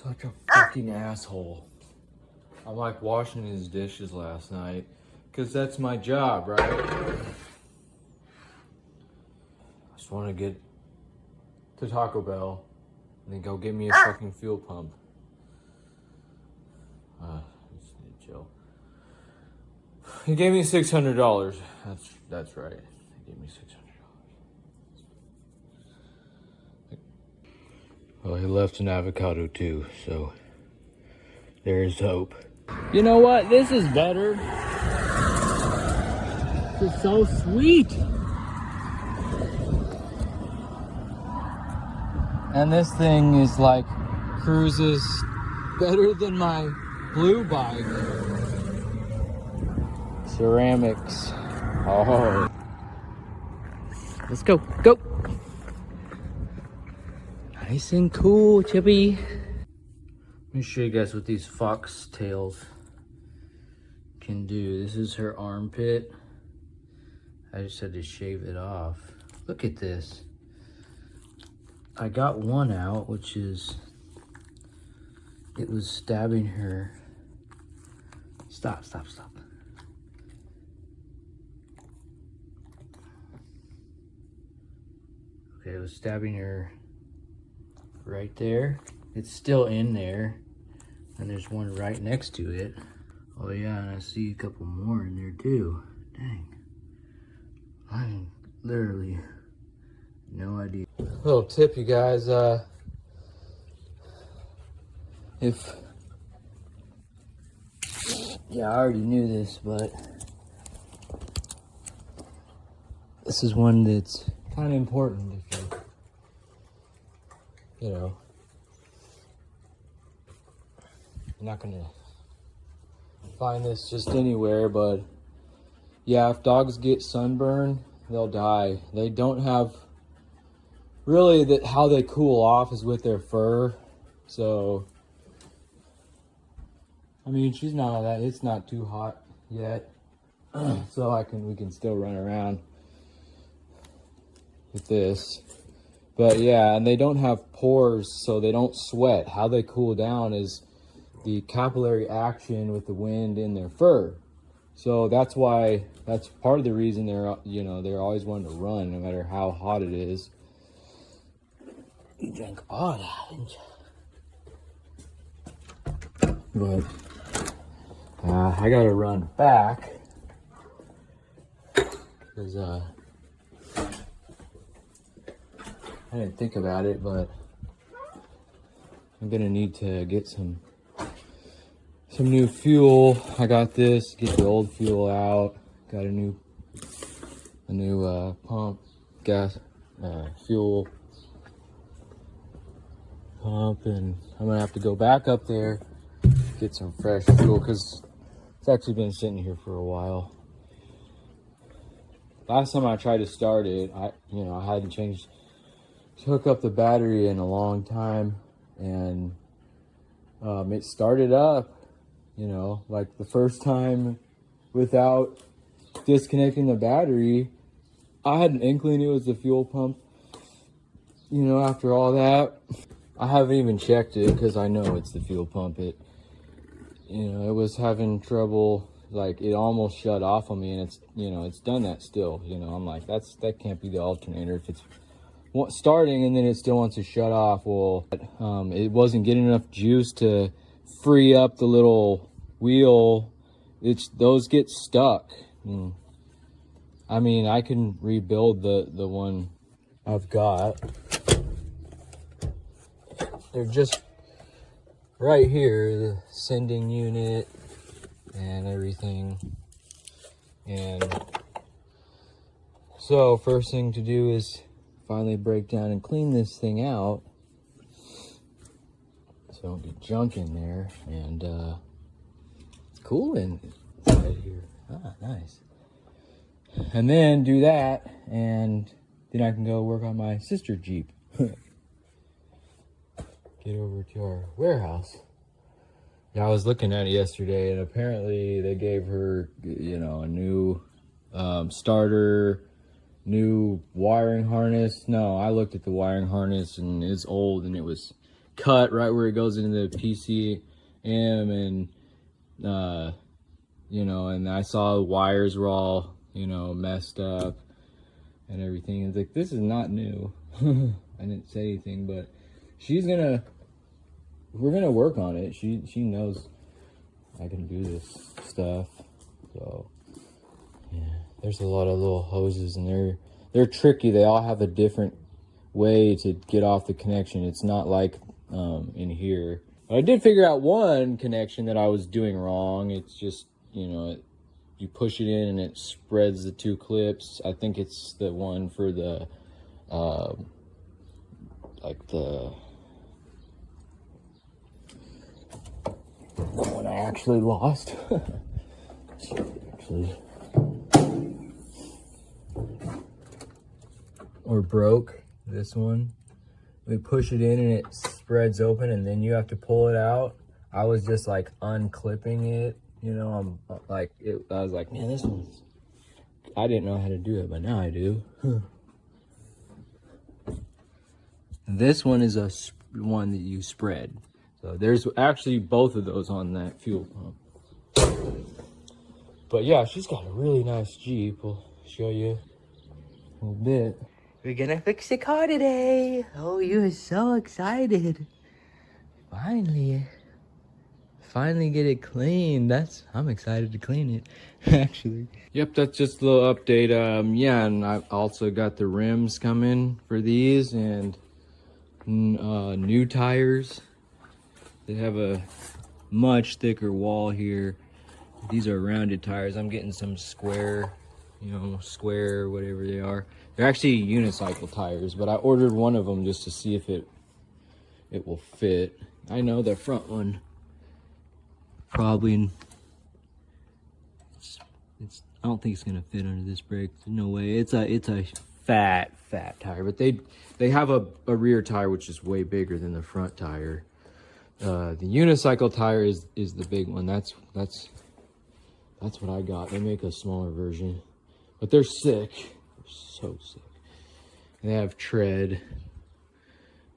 Such a fucking asshole. I'm like washing his dishes last night, because that's my job, right? I just want to get to Taco Bell and then go get me a fucking fuel pump. I just need to chill. He gave me $600. That's right. He gave me $600. Well, he left an avocado too, so there's hope. You know what? This is better. This is so sweet. And this thing is like cruises better than my blue bike. Ceramics. Oh. Let's go. Go. Nice and cool, Chippy. Let me show you guys what these fox tails can do. This is her armpit. I just had to shave it off. Look at this. I got one out, which is, it was stabbing her. Stop, stop, stop. Okay, it was stabbing her right there. It's still in there. And there's one right next to it. Oh yeah, and I see a couple more in there too. Dang. I literally no idea. Little tip, you guys, if, yeah, I already knew this, but this is one that's kind of important if you know, you're not gonna find this just anywhere, but yeah, if dogs get sunburn, they'll die. They don't have, really, that how they cool off is with their fur. So, I mean, she's not that, it's not too hot yet. So we can still run around with this. But yeah, and they don't have pores, so they don't sweat. How they cool down is the capillary action with the wind in their fur. So that's why, that's part of the reason they're, you know, they're always wanting to run no matter how hot it is. You drank all that, didn't you? But I gotta run back because I didn't think about it, but I'm gonna need to get some new fuel. I got this, get the old fuel out. Got a new pump, gas, fuel pump, and I'm gonna have to go back up there, get some fresh fuel, because it's actually been sitting here for a while. Last time I tried to start it, I hadn't changed, hook up the battery in a long time, and it started up, you know, like the first time without disconnecting the battery. I had an inkling it was the fuel pump, you know. After all that, I haven't even checked it because I know it's the fuel pump. It, you know, it was having trouble, like it almost shut off on me, and it's, you know, it's done that still, you know. I'm like, that can't be the alternator if it's starting and then it still wants to shut off. Well, it wasn't getting enough juice to free up the little wheel. Those get stuck. I mean, I can rebuild the one I've got. They're just right here, the sending unit and everything. And so first thing to do is finally break down and clean this thing out so don't be junk in there. And it's cool inside here. Ah, nice. And then do that, and then I can go work on my sister Jeep. Get over to our warehouse. Yeah, I was looking at it yesterday, and apparently they gave her, you know, a new starter, new wiring harness. No, I looked at the wiring harness and it's old, and it was cut right where it goes into the PCM, and you know, and I saw the wires were all, you know, messed up and everything. It's like, this is not new. I didn't say anything, but we're gonna work on it. She knows I can do this stuff. So yeah, there's a lot of little hoses, and they're tricky. They all have a different way to get off the connection. It's not like in here. But I did figure out one connection that I was doing wrong. It's just, you know, you push it in and it spreads the two clips. I think it's the one for the like the one I actually lost. Actually, or broke. This one, we push it in and it spreads open, and then you have to pull it out. I was just like unclipping it, you know. I'm like, I was like, man, this one's, I didn't know how to do it, but now I do. This one is a one that you spread. So there's actually both of those on that fuel pump. But yeah, she's got a really nice Jeep. We'll show you a little bit. We're gonna fix the car today. Oh, you are so excited. Finally get it clean. I'm excited to clean it, actually. Yep, that's just a little update. Yeah, and I also got the rims coming for these, and new tires. They have a much thicker wall here. These are rounded tires. I'm getting some square, you know, square, whatever they are. They're actually unicycle tires, but I ordered one of them just to see if it will fit. I know the front one probably, I don't think it's gonna fit under this brake. No way. It's a fat tire, but they have a rear tire which is way bigger than the front tire. The unicycle tire is the big one. That's what I got. They make a smaller version, but they're sick. They're so sick. And they have tread.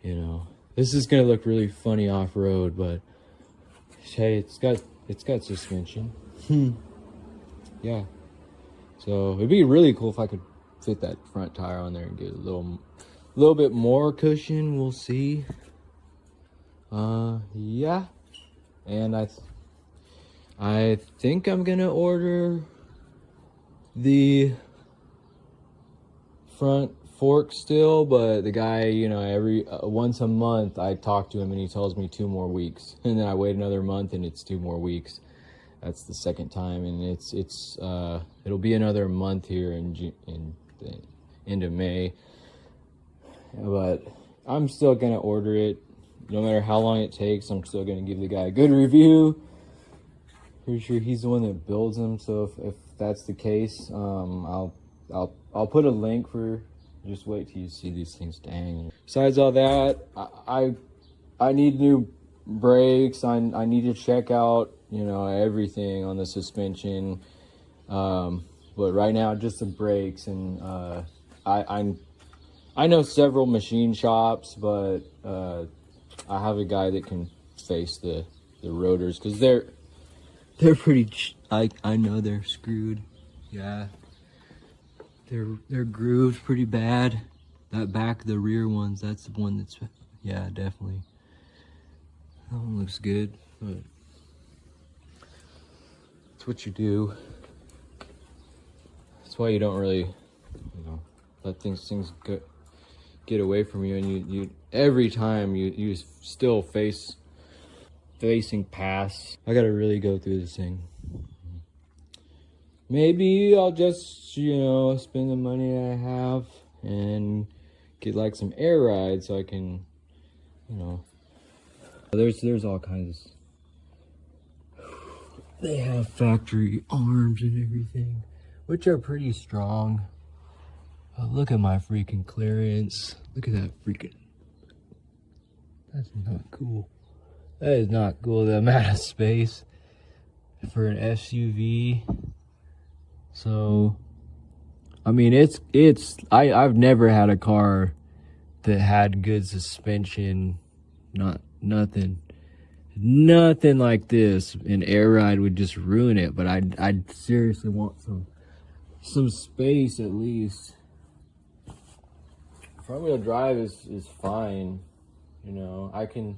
You know, this is gonna look really funny off road, but hey, it's got suspension. Yeah. So it'd be really cool if I could fit that front tire on there and get a little bit more cushion. We'll see. Yeah. And I think I'm gonna order the front fork still, but the guy, you know, every once a month I talk to him and he tells me 2 more weeks, and then I wait another month and it's 2 more weeks. That's the second time, and it'll be another month here in the end of May. But I'm still gonna order it, no matter how long it takes. I'm still gonna give the guy a good review. Pretty sure he's the one that builds them, so if that's the case, I'll put a link for. Just wait till you see these things. Dang. Besides all that, I need new brakes. I need to check out, you know, everything on the suspension. But right now, just the brakes, and I know several machine shops, but I have a guy that can face the rotors, because they're pretty. I know they're screwed. Yeah. They're grooved pretty bad. That back, the rear ones, that's the one that's, yeah, definitely. That one looks good, but it's what you do. That's why you don't really, you know, let things get away from you, and you every time you still facing past. I gotta really go through this thing. Maybe I'll just, you know, spend the money I have and get like some air rides so I can, you know. There's all kinds. They have factory arms and everything, which are pretty strong. Oh, look at my freaking clearance. Look at that freaking. That's not cool. That is not cool, the amount of space for an SUV. So, I mean, I've never had a car that had good suspension, not nothing like this. An air ride would just ruin it, but I'd seriously want some space at least. Front wheel drive is fine, you know. I can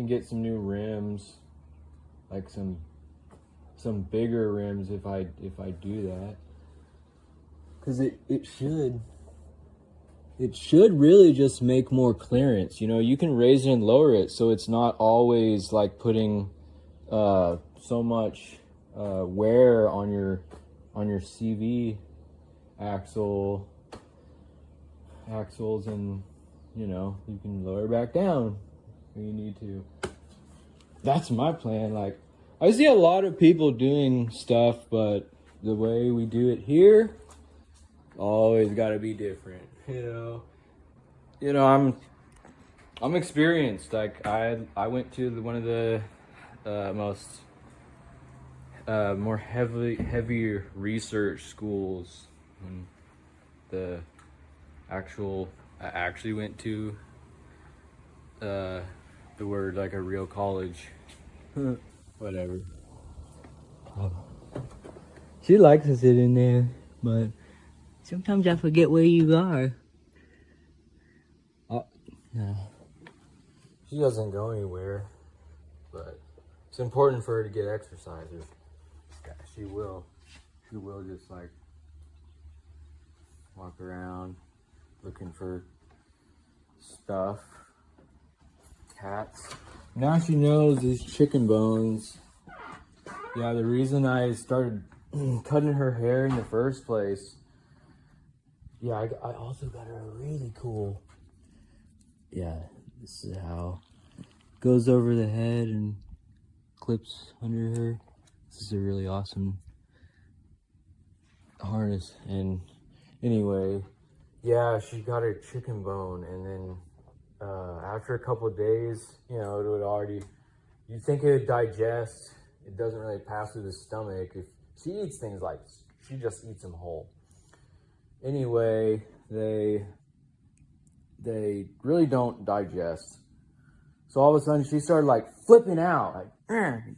get some new rims, like some bigger rims if I do that, because it should really just make more clearance. You know, you can raise it and lower it so it's not always like putting so much wear on your CV axles, and you know, you can lower it back down when you need to. That's my plan. Like, I see a lot of people doing stuff, but the way we do it here always got to be different. You know, I'm experienced. Like, I went to one of the most more heavier research schools. And I actually went to the word like a real college. Whatever. She likes to sit in there, but sometimes I forget where you are. Yeah. She doesn't go anywhere, but it's important for her to get exercise. Yeah, she will just like walk around looking for stuff. Cats. Now she knows these chicken bones. Yeah, the reason I started cutting her hair in the first place. Yeah, I also got her a really cool. Yeah, this is how it goes over the head and clips under her. This is a really awesome harness. And anyway, yeah, she got her chicken bone, and then after a couple of days, you know, it would already, you'd think it would digest. It doesn't really pass through the stomach. If she eats things like, she just eats them whole. Anyway, they really don't digest. So all of a sudden she started like flipping out,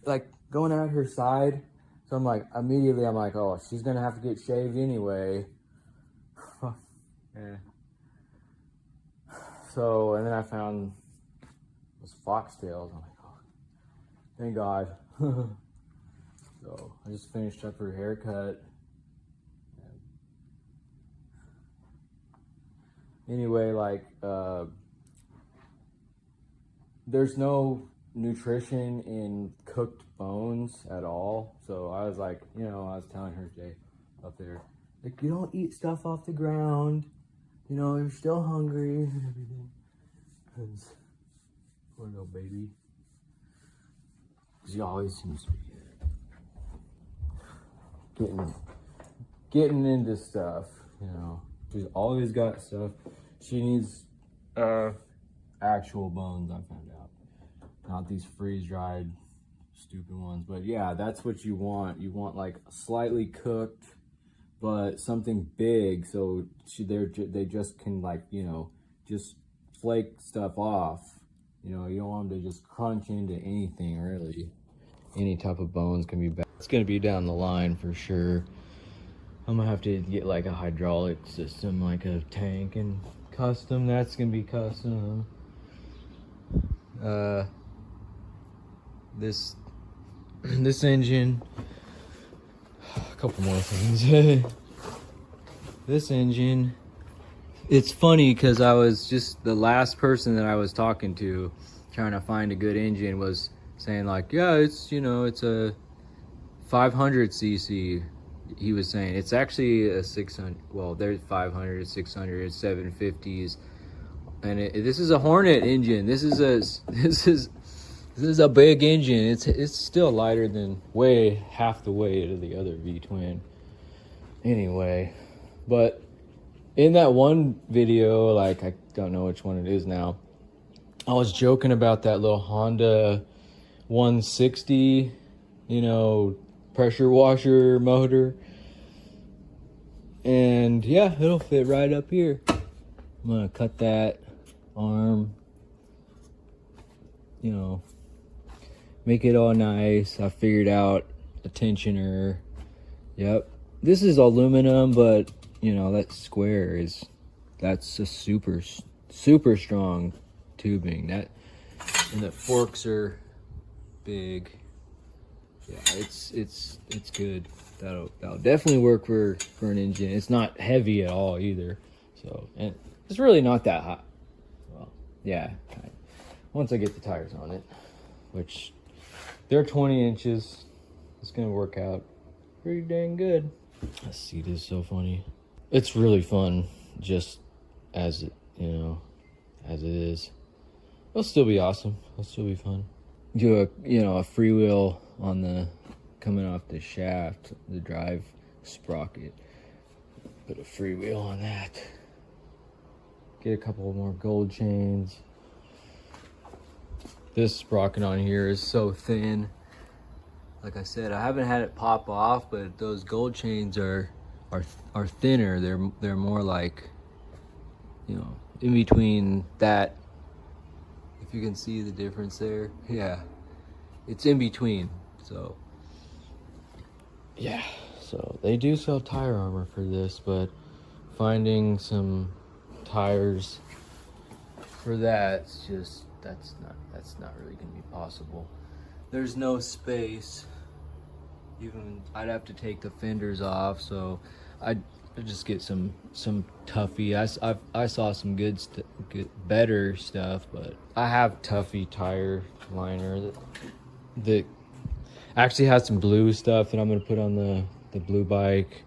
like going out her side. So I'm like, immediately I'm like, oh, she's gonna have to get shaved anyway. Yeah. So, and then I found those foxtails. I'm like, oh, thank God. So I just finished up her haircut. Anyway, like, there's no nutrition in cooked bones at all. So I was like, you know, I was telling her today up there, like, you don't eat stuff off the ground. You know, you're still hungry and everything. Cause poor little baby. She always seems to be getting into stuff, you know. She's always got stuff. She needs actual bones, I found out. Not these freeze-dried stupid ones. But yeah, that's what you want. You want like slightly cooked, but something big, so they just can, like, you know, just flake stuff off. You know, you don't want them to just crunch into anything, really. Any type of bones can be bad. It's gonna be down the line for sure. I'm gonna have to get like a hydraulic system, like a tank, and custom. That's gonna be custom. This engine. A couple more things. This engine. It's funny because I was just the last person that I was talking to, trying to find a good engine, was saying like, yeah, it's, you know, it's a 500 cc. He was saying it's actually a 600. Well, there's 500, 600, 750s, and this is a Hornet engine. This is a big engine. It's still lighter than way half the weight of the other V-twin. Anyway, but in that one video, like, I don't know which one it is now, I was joking about that little Honda 160, you know, pressure washer motor. And yeah, it'll fit right up here. I'm gonna cut that arm you know, make it all nice. I figured out a tensioner. Yep. This is aluminum, but you know, that square that's a super strong tubing. And the forks are big. Yeah, it's good. That'll definitely work for an engine. It's not heavy at all either. So, and it's really not that hot. Well, yeah, once I get the tires on it, which they're 20 inches, it's gonna work out pretty dang good. This seat is so funny. It's really fun, just as it, you know, as it is. It'll still be awesome. It'll still be fun. Do a freewheel on the coming off the shaft, the drive sprocket. Put a freewheel on that. Get a couple more gold chains. This sprocket on here is so thin. Like I said, I haven't had it pop off, but those gold chains are thinner. They're more like, you know, in between that. If you can see the difference there, yeah, it's in between. So yeah, so they do sell tire armor for this, but finding some tires for that's not really gonna be possible. There's no space. Even I'd have to take the fenders off, so I'd just get some Tuffy. I saw some good better stuff, but I have Tuffy tire liner that actually has some blue stuff that I'm gonna put on the blue bike.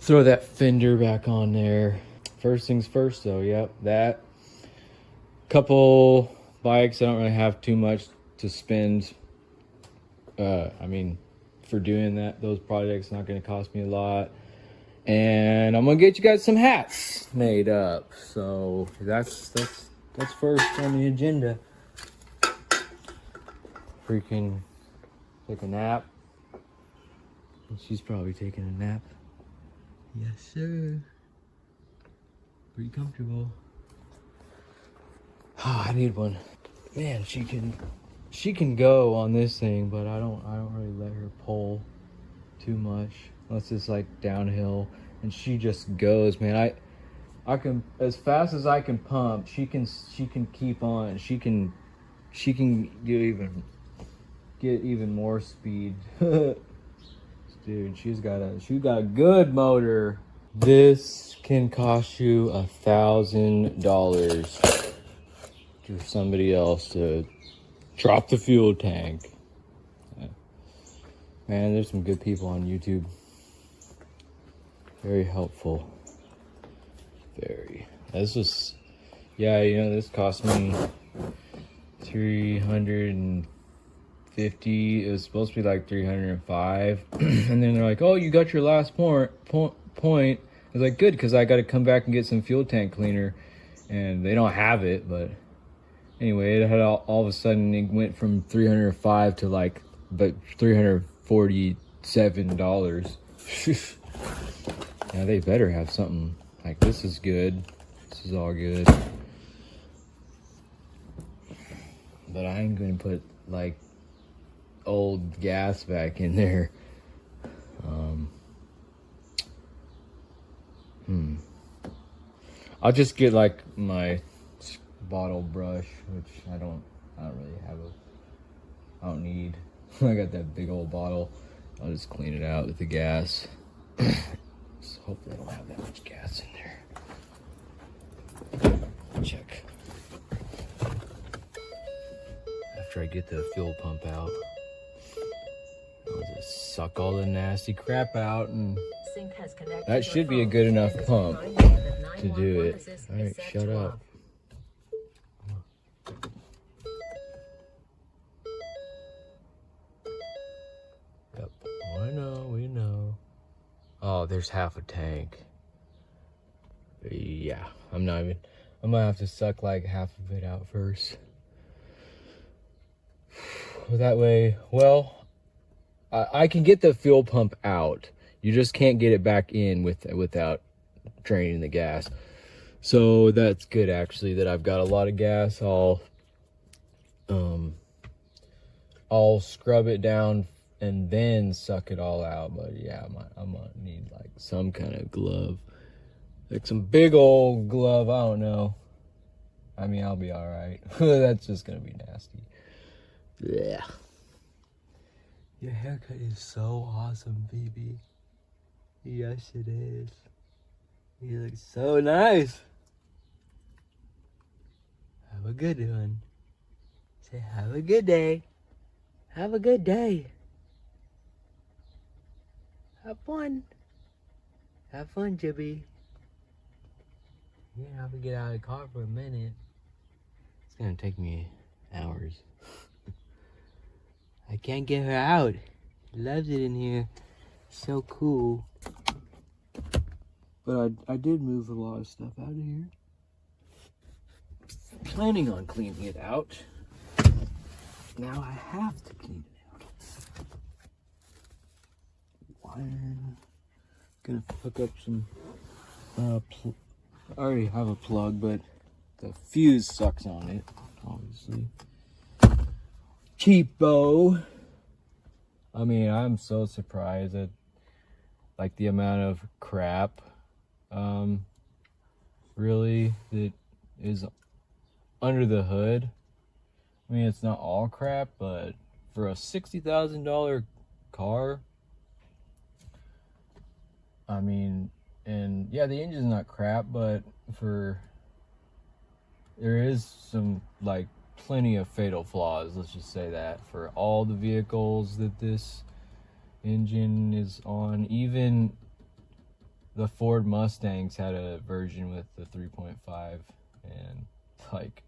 Throw that fender back on there. First things first, though. Yep, that. Couple bikes. I don't really have too much to spend. I mean, for doing those projects, not gonna cost me a lot. And I'm gonna get you guys some hats made up. So that's first on the agenda. Freaking take a nap. And she's probably taking a nap. Yes, sir. Pretty comfortable. Oh, I need one. Man, she can go on this thing, but I don't really let her pull too much unless it's like downhill, and she just goes, man. I can, as fast as I can pump, she can keep on. She can get even more speed. Dude, she's got a good motor. This can cost you $1,000 for somebody else to drop the fuel tank. Man, there's some good people on YouTube. Very helpful. Very. This cost me $350. It was supposed to be like $305. And then they're like, oh, you got your last point. I was like, good, because I got to come back and get some fuel tank cleaner. And they don't have it, but anyway, it had all of a sudden it went from $305 to like $347. Yeah, they better have something like this. Is good. This is all good. But I ain't gonna put like old gas back in there. I'll just get like my bottle brush, which I don't really have I don't need. I got that big old bottle. I'll just clean it out with the gas. So hopefully I don't have that much gas in there. Check. After I get the fuel pump out, I'll just suck all the nasty crap out, and that should be a good enough pump to do it. Alright, shut up. Yep, we know. Oh, there's half a tank. Yeah, I'm gonna have to suck like half of it out first. That way, well, I can get the fuel pump out. You just can't get it back in without draining the gas. So that's good, actually, that I've got a lot of gas. I'll I'll scrub it down and then suck it all out. But yeah, I'm gonna need like some kind of glove, like some big old glove. I don't know. I mean, I'll be all right. That's just gonna be nasty. Yeah. Your haircut is so awesome, baby. Yes, it is. You look so nice. Have a good one. Say, have a good day. Have a good day. Have fun. Have fun, Jibby. You're gonna have to get out of the car for a minute. It's gonna take me hours. I can't get her out. She loves it in here. So cool. But I did move a lot of stuff out of here. Planning on cleaning it out. Now I have to clean it out. Wire. Gonna hook up some. I already have a plug, but the fuse sucks on it, obviously. Cheapo. I mean, I'm so surprised at like the amount of crap, really, that is under the hood. I mean, it's not all crap, but for a $60,000 car, I mean, and yeah, the engine's not crap, but there is some, like, plenty of fatal flaws, let's just say that, for all the vehicles that this engine is on. Even the Ford Mustangs had a version with the 3.5, and like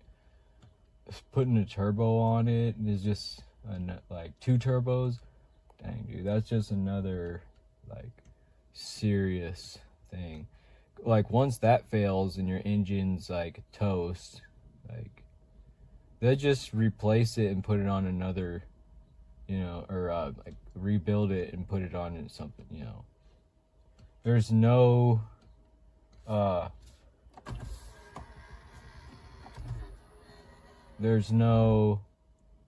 putting a turbo on it is just like 2 turbos. Dang, dude, that's just another like serious thing. Like once that fails and your engine's like toast, like they just replace it and put it on another, or like rebuild it and put it on something, There's no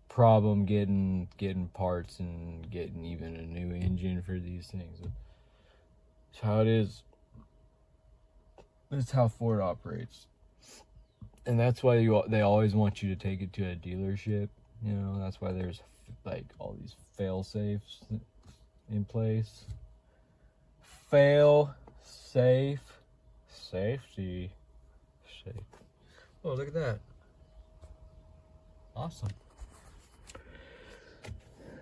problem getting parts and getting even a new engine for these things. It's how it is. It's how Ford operates. And that's why they always want you to take it to a dealership. That's why there's like all these fail safes in place. Fail safe. Safety. Safe. Oh, look at that. Awesome.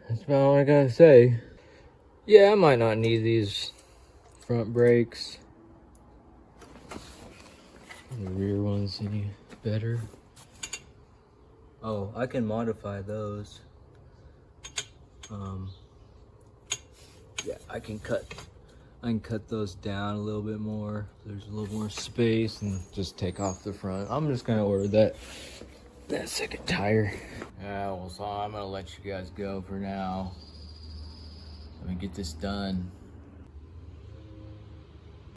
That's about all I gotta say. Yeah, I might not need these front brakes. The rear ones any better. Oh, I can modify those. Yeah, I can cut those down a little bit more. There's a little more space, and just take off the front. I'm just gonna order that second tire. Yeah, well, so I'm gonna let you guys go for now. Let me get this done.